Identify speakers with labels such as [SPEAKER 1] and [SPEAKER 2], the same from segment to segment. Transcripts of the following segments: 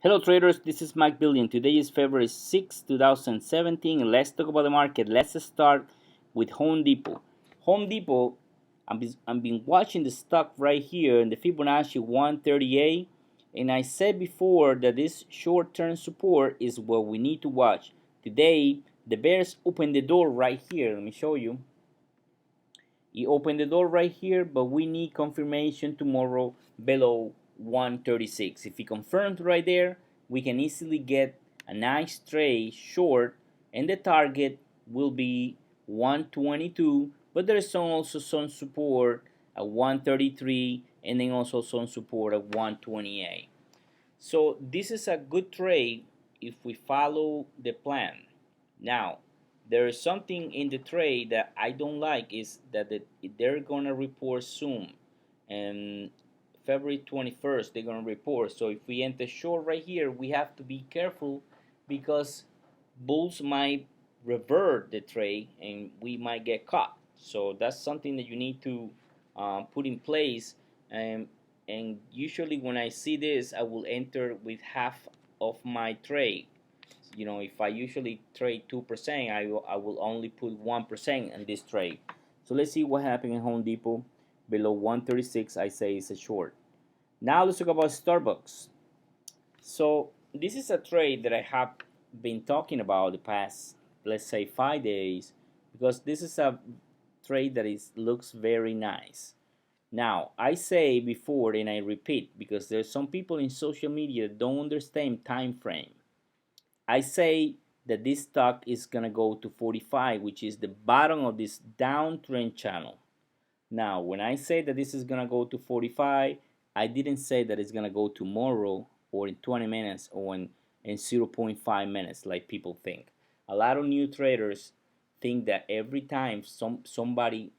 [SPEAKER 1] Hello traders, this is Mike Billion. Today is February 6, 2017, and let's talk about the market. Let's start with Home Depot. Home Depot, I've been watching the stock right here in the Fibonacci 138, and I said before that this short-term support is what we need to watch. Today, the bears opened the door right here. Let me show you. He opened the door right here, but we need confirmation tomorrow below 136. If he confirms right there, we can easily get a nice trade short, and the target will be 122, but there's also some support at 133, and then also some support at 128. So this is a good trade if we follow the plan. Now, there is something in the trade that I don't like is that they're gonna report soon, and February 21st they're gonna report. So if we enter short right here, we have to be careful because bulls might revert the trade and we might get caught. So that's something that you need to put in place. And usually when I see this, I will enter with half of my trade. If I usually trade 2%, I will only put 1% in this trade. So let's see what happened in Home Depot. Below 136, I say it's a short. Now let's talk about Starbucks. So this is a trade that I have been talking about the past, let's say, 5 days, because this is a trade that looks very nice. Now, I say before and I repeat because there's some people in social media that don't understand time frame. I say that this stock is gonna go to 45, which is the bottom of this downtrend channel. Now, when I say that this is gonna go to 45, I didn't say that it's gonna go tomorrow or in 20 minutes or in 0.5 minutes like people think. A lot of new traders think that every time somebody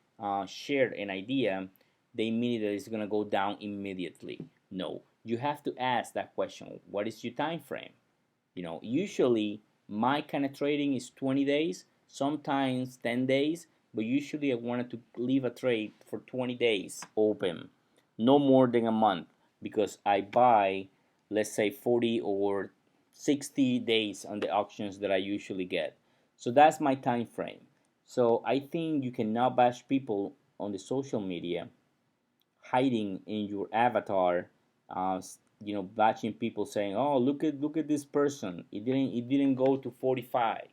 [SPEAKER 1] shared an idea, they mean that it's gonna go down immediately. No, you have to ask that question. What is your time frame? Usually my kind of trading is 20 days, sometimes 10 days, but usually I wanted to leave a trade for 20 days open, no more than a month, because I buy, let's say, 40 or 60 days on the auctions that I usually get. So that's my time frame. So I think you cannot bash people on the social media hiding in your avatar, batching people saying, "Oh, look at this person. It didn't go to 45."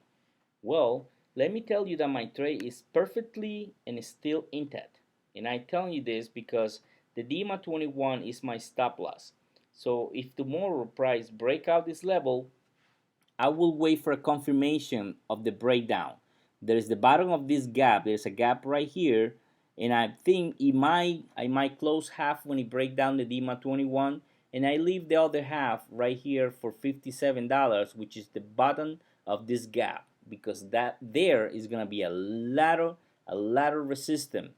[SPEAKER 1] Well, let me tell you that my trade is perfectly and still intact, and I tell you this because the DMA 21 is my stop loss. So if tomorrow price break out this level, I will wait for a confirmation of the breakdown. There is the bottom of this gap. There's a gap right here, and I think I might close half when it break down the DMA 21, and I leave the other half right here for $57, which is the bottom of this gap, because that there is gonna be a lot of resistance.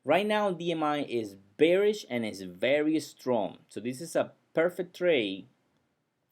[SPEAKER 1] Right now, DMI is bearish and is very strong. So this is a perfect trade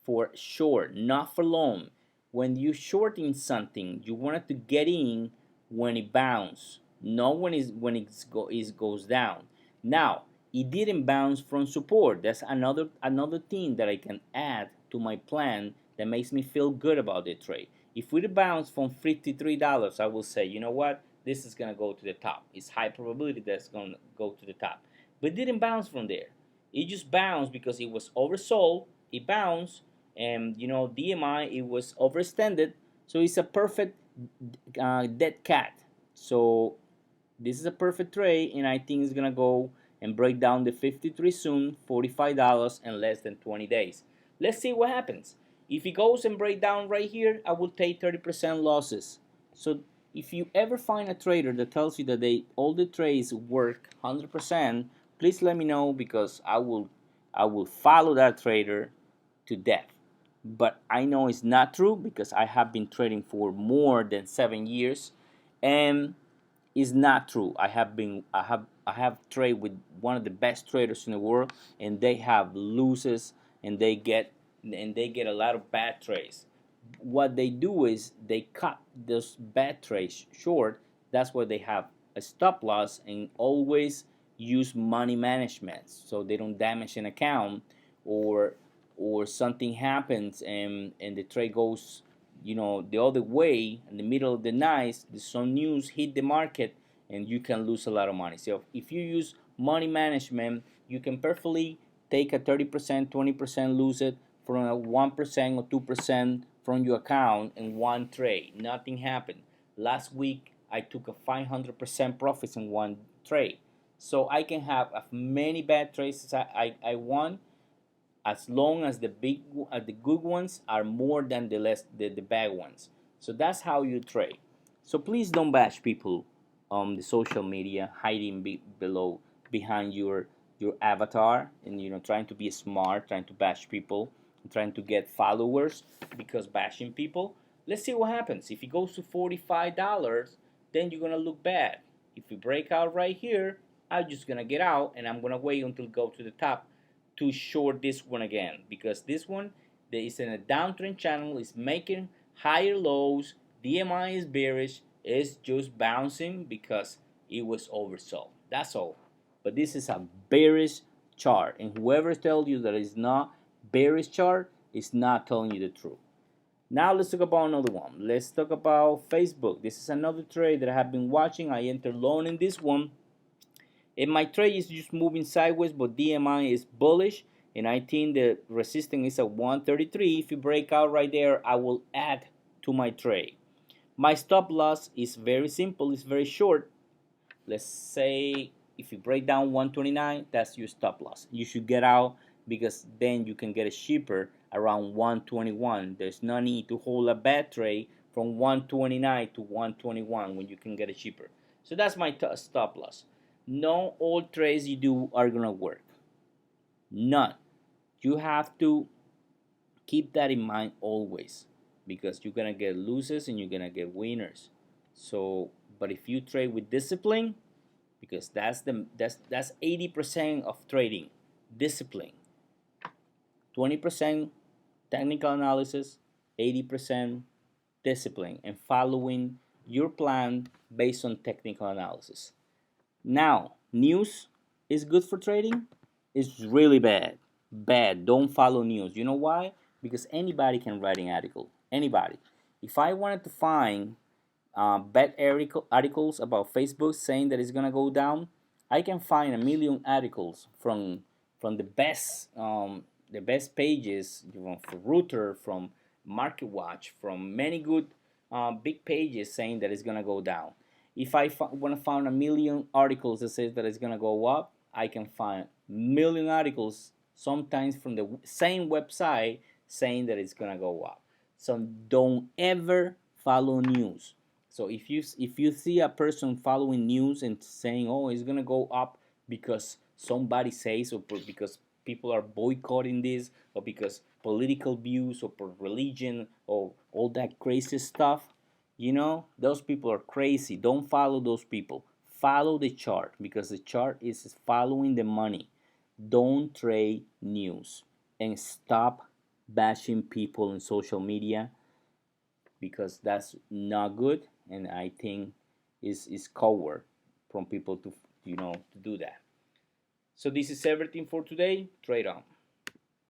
[SPEAKER 1] for short, not for long. When you shorting something, you want it to get in when it bounces, not when it goes down. Now, it didn't bounce from support. That's another thing that I can add to my plan that makes me feel good about the trade. If we bounce from $53, I will say, you know what? This is gonna go to the top. It's high probability that's gonna go to the top. But it didn't bounce from there. It just bounced because it was oversold. It bounced, and DMI, it was overextended, so it's a perfect dead cat. So this is a perfect trade, and I think it's gonna go and break down the 53 soon. $45 in less than 20 days. Let's see what happens. If it goes and break down right here, I will take 30% losses. So if you ever find a trader that tells you that all the trades work 100%, please let me know, because I will follow that trader to death. But I know it's not true because I have been trading for more than 7 years, and it's not true. I have traded with one of the best traders in the world, and they have losses, and they get a lot of bad trades. What they do is they cut those bad trades short. That's why they have a stop loss, and always use money management so they don't damage an account, or or something happens and the trade goes, the other way in the middle of the night, some news hit the market and you can lose a lot of money. So if you use money management, you can perfectly take a 30%, 20% lose it from a 1% or 2% from your account in one trade. Nothing happened. Last week I took a 500% profits in one trade. So I can have as many bad trades as I want, as long as the good ones are more than the bad ones. So that's how you trade. So please don't bash people on the social media, hiding below behind your avatar, and trying to be smart, trying to bash people, trying to get followers, because bashing people. Let's see what happens. If it goes to $45, then you're gonna look bad. If we break out right here, I'm just gonna get out and I'm gonna wait until it go to the top to short this one again, because this one there is in a downtrend channel, is making higher lows. DMI is bearish, it's just bouncing because it was oversold. That's all. But this is a bearish chart, and whoever tells you that it's not bearish chart is not telling you the truth. Now let's talk about another one. Let's talk about Facebook. This is another trade that I have been watching. I entered long in this one, and my trade is just moving sideways, but DMI is bullish, and I think the resistance is at 133. If you break out right there, I will add to my trade. My stop loss is very simple, it's very short. Let's say if you break down 129, that's your stop loss. You should get out, because then you can get it cheaper around 121. There's no need to hold a bad trade from 129 to 121 when you can get it cheaper. So that's my stop loss. No all trades you do are gonna work. None. You have to keep that in mind always, because you're gonna get losers and you're gonna get winners. So, but if you trade with discipline, because that's 80% of trading, discipline. 20% technical analysis, 80% discipline, and following your plan based on technical analysis. Now, news is good for trading? It's really bad. Bad. Don't follow news. You know why? Because anybody can write an article. Anybody. If I wanted to find bad articles about Facebook saying that it's gonna go down, I can find a million articles from the best pages, from Router, from MarketWatch, from many good big pages saying that it's gonna go down. If I want to find a million articles that says that it's gonna go up, I can find million articles, sometimes from the same website, saying that it's gonna go up. So don't ever follow news. So if you see a person following news and saying, "Oh, it's gonna go up because somebody says," or because people are boycotting this, or because political views, or religion, or all that crazy stuff, those people are crazy. Don't follow those people. Follow the chart, because the chart is following the money. Don't trade news, and stop bashing people on social media, because that's not good, and I think is coward from people to to do that. So this is everything for today. Trade on.